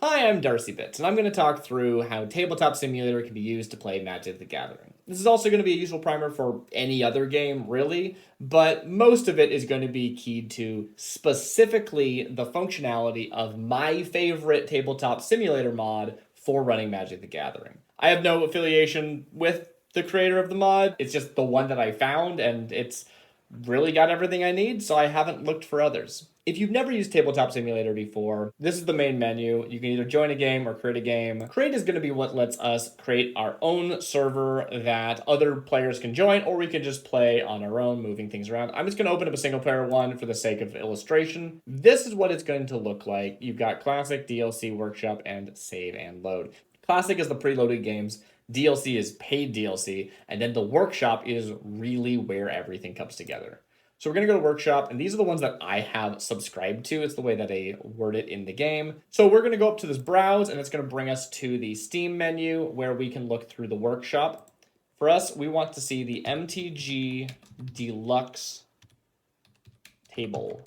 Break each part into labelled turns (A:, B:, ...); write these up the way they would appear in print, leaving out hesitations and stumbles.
A: Hi, I'm DarcyBits, and I'm going to talk through how Tabletop Simulator can be used to play Magic the Gathering. This is also going to be a useful primer for any other game, really, but most of it is going to be keyed to specifically the functionality of my favorite Tabletop Simulator mod for running Magic the Gathering. I have no affiliation with the creator of the mod, it's just the one that I found, and it's really got everything I need, so I haven't looked for others. If you've never used Tabletop Simulator before, this is the main menu. You can either join a game or create a game. Create is going to be what lets us create our own server that other players can join, or we can just play on our own, moving things around. I'm just going to open up a single player one for the sake of illustration. This is what it's going to look like. You've got Classic, DLC, Workshop, and Save and Load. Classic is the preloaded games. DLC is paid DLC, and then the Workshop is really where everything comes together. So we're going to go to Workshop, and these are the ones that I have subscribed to. It's the way that they word it in the game. So we're going to go up to this Browse, and it's going to bring us to the Steam menu where we can look through the Workshop. For us, we want to see the MTG Deluxe table.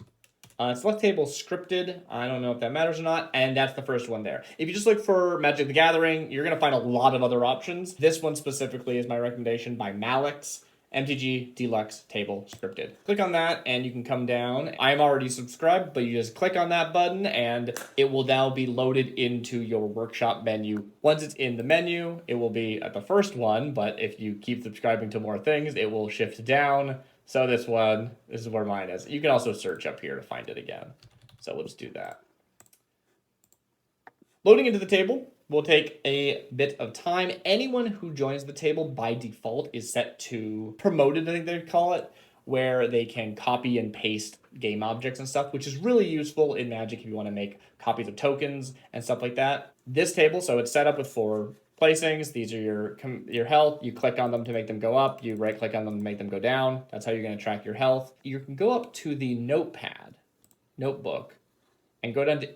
A: Select table scripted. I don't know if that matters or not. And that's the first one there. If you just look for Magic the Gathering, you're going to find a lot of other options. This one specifically is my recommendation by Malix. MTG Deluxe Table Scripted. Click on that and you can come down. I'm already subscribed, but you just click on that button and it will now be loaded into your Workshop menu. Once it's in the menu, it will be at the first one, but if you keep subscribing to more things, it will shift down. So this is where mine is. You can also search up here to find it again. So let's do that. Loading into the table will take a bit of time. Anyone who joins the table by default is set to promoted, I think they call it, where they can copy and paste game objects and stuff, which is really useful in Magic if you want to make copies of tokens and stuff like that. This table, so it's set up with 4 placings. These are your health. You click on them to make them go up. You right click on them to make them go down. That's how you're going to track your health. You can go up to the notebook, and go down to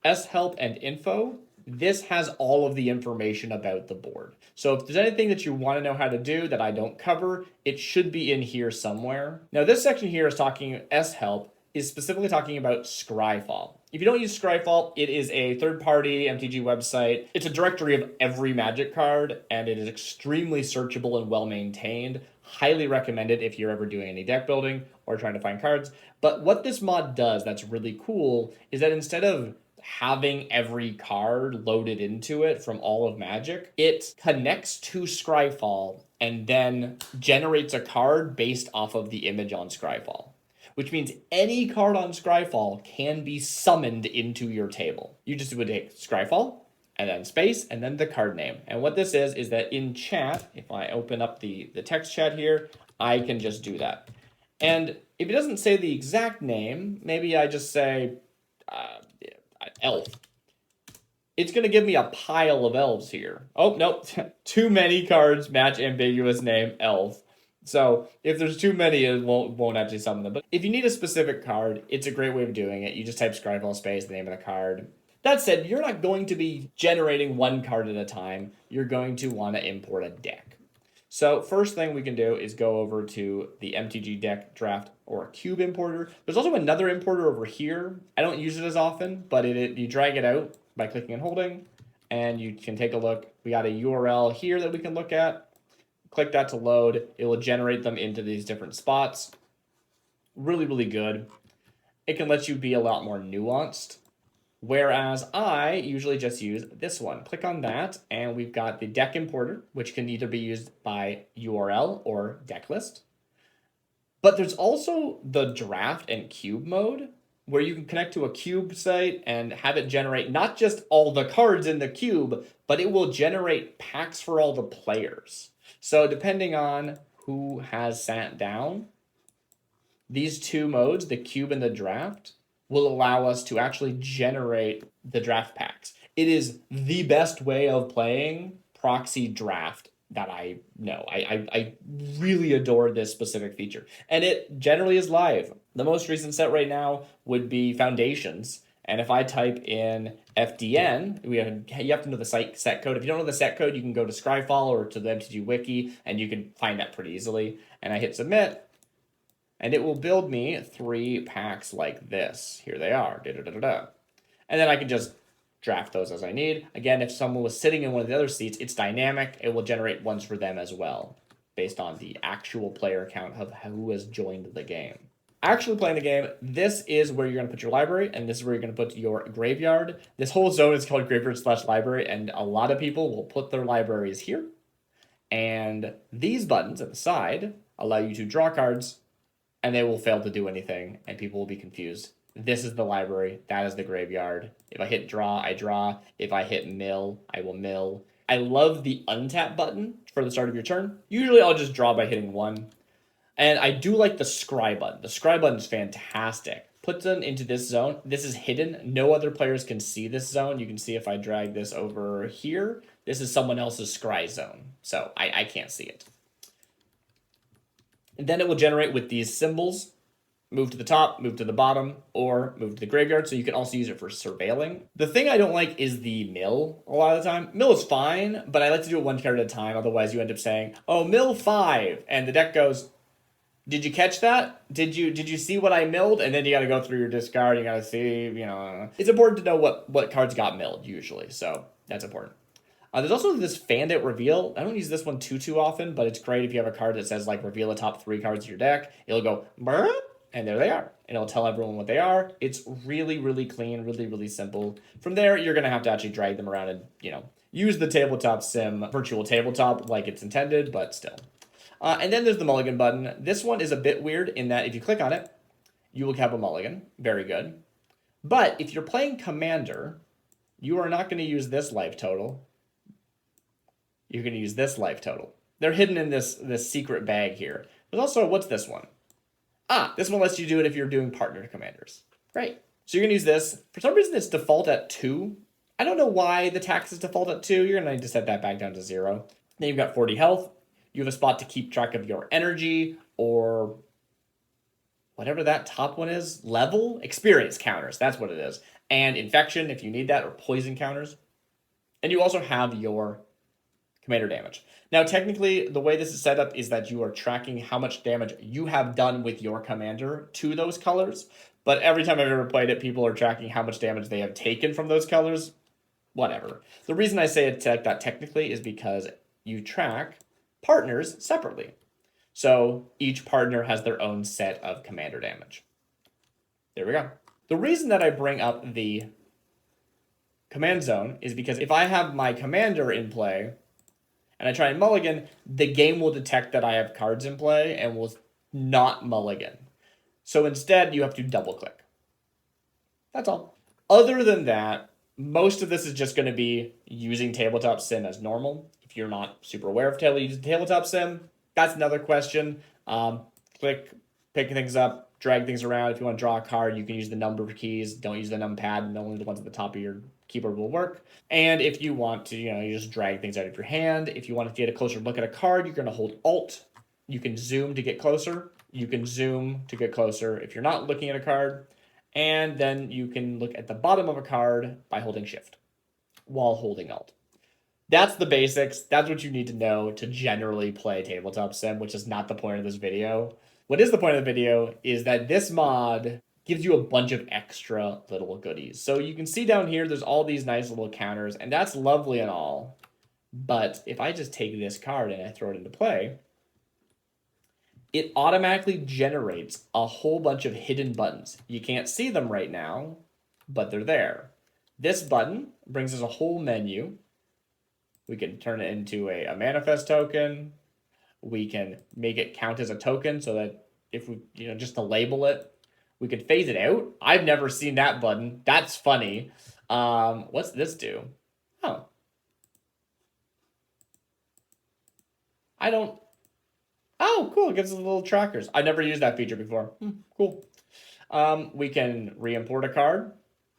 A: S-Help and Info. This has all of the information about the board. So if there's anything that you want to know how to do that I don't cover, it should be in here somewhere. Now this section here is talking, S-Help is specifically talking about Scryfall. If you don't use Scryfall, it is a third-party MTG website. It's a directory of every Magic card, and it is extremely searchable and well-maintained. Highly recommended if you're ever doing any deck building or trying to find cards. But what this mod does that's really cool is that instead of having every card loaded into it from all of Magic, it connects to Scryfall and then generates a card based off of the image on Scryfall, which means any card on Scryfall can be summoned into your table. You just would take Scryfall and then space and then the card name. And what this is that in chat, if I open up the text chat here, I can just do that. And if it doesn't say the exact name, maybe I just say elf. It's going to give me a pile of elves here. Oh, nope. Too many cards match ambiguous name elf. So if there's too many, it won't actually summon them. But if you need a specific card, it's a great way of doing it. You just type Scryfall space, the name of the card. That said, you're not going to be generating one card at a time. You're going to want to import a deck. So first thing we can do is go over to the MTG deck draft or cube importer. There's also another importer over here. I don't use it as often, but you drag it out by clicking and holding, and you can take a look. We got a URL here that we can look at. Click that to load. It will generate them into these different spots. Really, really good. It can let you be a lot more nuanced. Whereas I usually just use this one. Click on that, and we've got the deck importer, which can either be used by URL or deck list. But there's also the draft and cube mode, where you can connect to a cube site and have it generate not just all the cards in the cube, but it will generate packs for all the players. So depending on who has sat down, these 2 modes, the cube and the draft, will allow us to actually generate the draft packs. It is the best way of playing proxy draft that I know. I really adore this specific feature. And it generally is live. The most recent set right now would be Foundations. And if I type in FDN, you have to know the set code. If you don't know the set code, you can go to Scryfall or to the MTG Wiki, and you can find that pretty easily. And I hit submit, and it will build me 3 packs like this. Here they are. And then I can just draft those as I need. Again, if someone was sitting in one of the other seats, it's dynamic. It will generate ones for them as well, based on the actual player count of who has joined the game. Actually playing the game, this is where you're going to put your library, and this is where you're going to put your graveyard. This whole zone is called graveyard/library, and a lot of people will put their libraries here. And these buttons at the side allow you to draw cards, and they will fail to do anything, and people will be confused. This is the library. That is the graveyard. If I hit draw, I draw. If I hit mill, I will mill. I love the untap button for the start of your turn. Usually I'll just draw by hitting 1. And I do like the scry button. The scry button is fantastic. Puts them into this zone. This is hidden. No other players can see this zone. You can see if I drag this over here, this is someone else's scry zone. So I can't see it. And then it will generate with these symbols. Move to the top, move to the bottom, or move to the graveyard. So you can also use it for surveilling. The thing I don't like is the mill a lot of the time. Mill is fine, but I like to do it one card at a time. Otherwise you end up saying, oh, mill 5. And the deck goes, did you catch that? Did you see what I milled? And then you got to go through your discard. You got to see, it's important to know what cards got milled usually. So that's important. There's also this Fandit reveal. I don't use this one too often, but it's great if you have a card that says like reveal the top 3 cards of your deck. It'll go, brr, and there they are. And it'll tell everyone what they are. It's really, really clean, really, really simple. From there, you're going to have to actually drag them around and, use the tabletop sim virtual tabletop like it's intended, but still. And then there's the mulligan button. This one is a bit weird in that if you click on it, you will have a mulligan. Very good. But if you're playing Commander, you are not going to use this life total. You're going to use this life total. They're hidden in this secret bag here. But also, what's this one? This one lets you do it if you're doing partner commanders. Great. So you're going to use this. For some reason, it's default at 2. I don't know why the tax is default at 2. You're going to need to set that back down to 0. Then you've got 40 health. You have a spot to keep track of your energy or whatever that top one is. Level? Experience counters. That's what it is. And infection, if you need that, or poison counters. And you also have your commander damage. Now, technically, the way this is set up is that you are tracking how much damage you have done with your commander to those colors. But every time I've ever played it, people are tracking how much damage they have taken from those colors. Whatever. The reason I say it like that technically is because you track partners separately. So each partner has their own set of commander damage. There we go. The reason that I bring up the command zone is because if I have my commander in play and I try and mulligan, the game will detect that I have cards in play and will not mulligan. So instead, you have to double click. That's all. Other than that, most of this is just going to be using Tabletop Sim as normal. If you're not super aware of Tabletop Sim, that's another question. Pick things up, drag things around. If you want to draw a card, you can use the number keys. Don't use the numpad. Only the ones at the top of your keyboard will work. And if you want to, you just drag things out of your hand. If you want to get a closer look at a card, you're going to hold Alt. You can zoom to get closer. You can zoom to get closer if you're not looking at a card. And then you can look at the bottom of a card by holding Shift while holding Alt. That's the basics. That's what you need to know to generally play Tabletop Sim, which is not the point of this video. What is the point of the video is that this mod gives you a bunch of extra little goodies. So you can see down here, there's all these nice little counters, and that's lovely and all. But if I just take this card and I throw it into play, it automatically generates a whole bunch of hidden buttons. You can't see them right now, but they're there. This button brings us a whole menu. We can turn it into a manifest token. We can make it count as a token so that if we, just to label it, we could phase it out. I've never seen that button. That's funny. What's this do? Oh. Oh, cool. It gives us little trackers. I never used that feature before. Cool. We can re-import a card,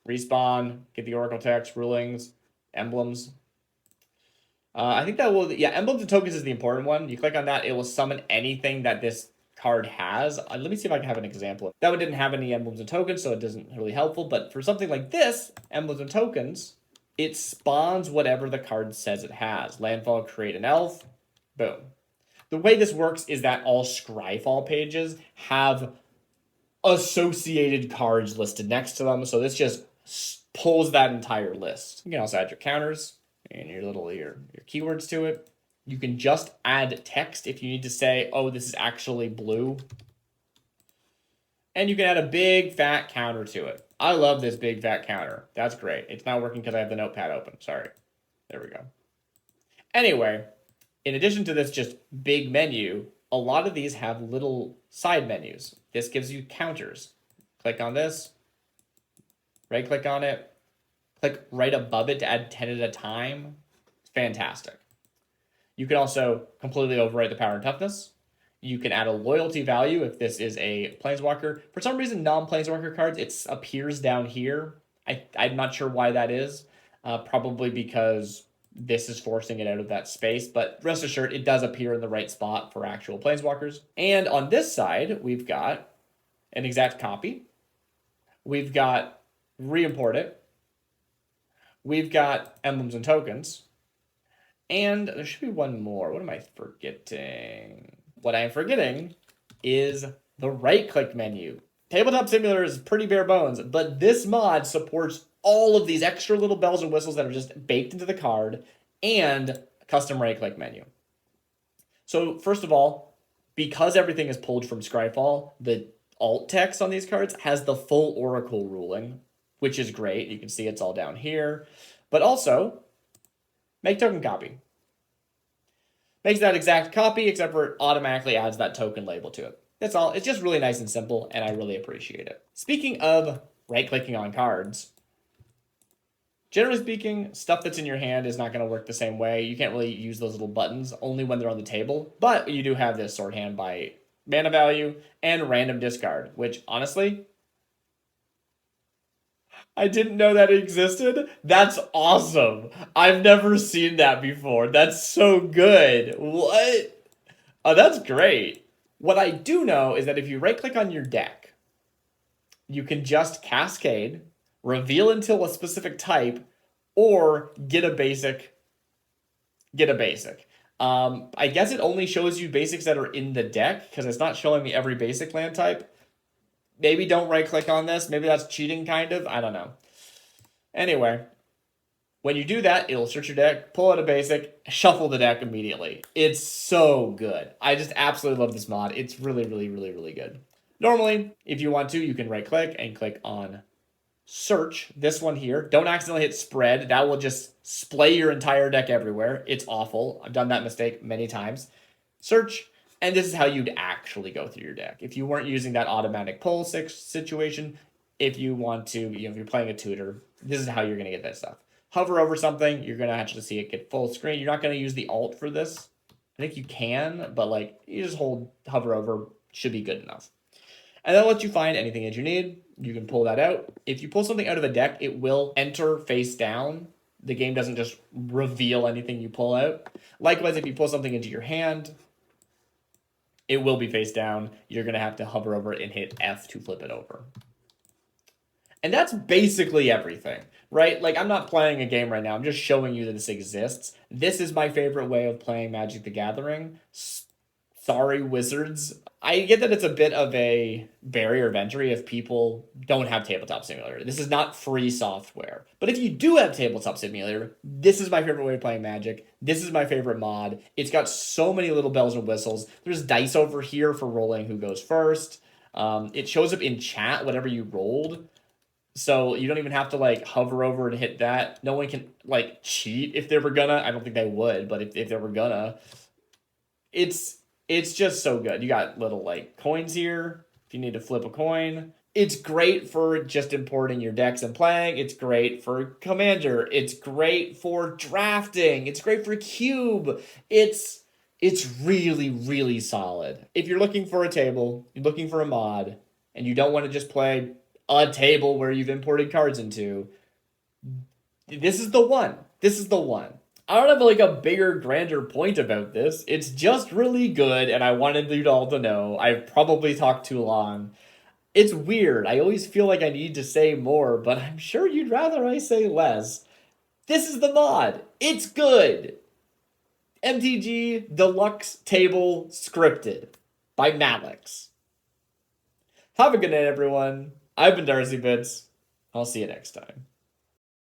A: respawn, get the Oracle text, rulings, emblems. I think that will, emblems and tokens is the important one. You click on that, it will summon anything that this card has. Let me see if I can have an example. That one didn't have any emblems and tokens, so it isn't really helpful. But for something like this, emblems and tokens, it spawns whatever the card says it has. Landfall, create an elf, boom. The way this works is that all Scryfall pages have associated cards listed next to them. So this just pulls that entire list. You can also add your counters and your keywords to it. You can just add text if you need to say, oh, this is actually blue. And you can add a big fat counter to it. I love this big fat counter. That's great. It's not working because I have the notepad open. Sorry. There we go. Anyway, in addition to this just big menu, a lot of these have little side menus. This gives you counters. Click on this. Right click on it. Click right above it to add 10 at a time. It's fantastic. You can also completely overwrite the power and toughness. You can add a loyalty value if this is a Planeswalker. For some reason, non-Planeswalker cards, it appears down here. I'm not sure why that is. Probably because this is forcing it out of that space. But rest assured, it does appear in the right spot for actual Planeswalkers. And on this side, we've got an exact copy. We've got re-import it. We've got emblems and tokens. And there should be one more. What am I forgetting? What I'm forgetting is the right-click menu. Tabletop Simulator is pretty bare bones, but this mod supports all of these extra little bells and whistles that are just baked into the card and a custom right-click menu. So first of all, because everything is pulled from Scryfall, the alt text on these cards has the full Oracle ruling, which is great. You can see it's all down here. But also, make token copy. Makes that exact copy, except for it automatically adds that token label to it. That's all. It's just really nice and simple, and I really appreciate it. Speaking of right-clicking on cards, generally speaking, stuff that's in your hand is not going to work the same way. You can't really use those little buttons, only when they're on the table. But you do have this sort hand by mana value and random discard, which, honestly, I didn't know that existed. That's awesome. I've never seen that before. That's so good. What? Oh, that's great. What I do know is that if you right-click on your deck, you can just cascade, reveal until a specific type, or get a basic. I guess it only shows you basics that are in the deck, because it's not showing me every basic land type. Maybe don't right-click on this. Maybe that's cheating, kind of. I don't know. Anyway, when you do that, it'll search your deck, pull out a basic, shuffle the deck immediately. It's so good. I just absolutely love this mod. It's really, really, really, really good. Normally, if you want to, you can right-click and click on search. This one here. Don't accidentally hit spread. That will just splay your entire deck everywhere. It's awful. I've done that mistake many times. Search. And this is how you'd actually go through your deck. If you weren't using that automatic pull situation, if you want to, if you're playing a tutor, this is how you're going to get that stuff. Hover over something, you're going to actually see it get full screen. You're not going to use the alt for this. I think you can, but like you just hover over, should be good enough. And that'll let you find anything that you need. You can pull that out. If you pull something out of a deck, it will enter face down. The game doesn't just reveal anything you pull out. Likewise, if you pull something into your hand, it will be face down. You're going to have to hover over it and hit F to flip it over. And that's basically everything, right? Like, I'm not playing a game right now. I'm just showing you that this exists. This is my favorite way of playing Magic the Gathering. Sorry, Wizards. I get that it's a bit of a barrier of entry if people don't have Tabletop Simulator. This is not free software. But if you do have Tabletop Simulator, this is my favorite way of playing Magic. This is my favorite mod. It's got so many little bells and whistles. There's dice over here for rolling who goes first. It shows up in chat whatever you rolled. So you don't even have to like hover over and hit that. No one can like cheat if they were gonna. I don't think they would, but if they were gonna, it's just so good. You got little like coins here if you need to flip a coin. It's great for just importing your decks and playing. It's great for Commander. It's great for drafting. It's great for Cube. It's really, really solid. If you're looking for a table, you're looking for a mod, and you don't want to just play a table where you've imported cards into, this is the one. This is the one. I don't have like a bigger, grander point about this. It's just really good, and I wanted you all to know. I've probably talked too long. It's weird. I always feel like I need to say more, but I'm sure you'd rather I say less. This is the mod. It's good. MTG Deluxe Table Scripted by Malix. Have a good night, everyone. I've been DarcyBits. I'll see you next time.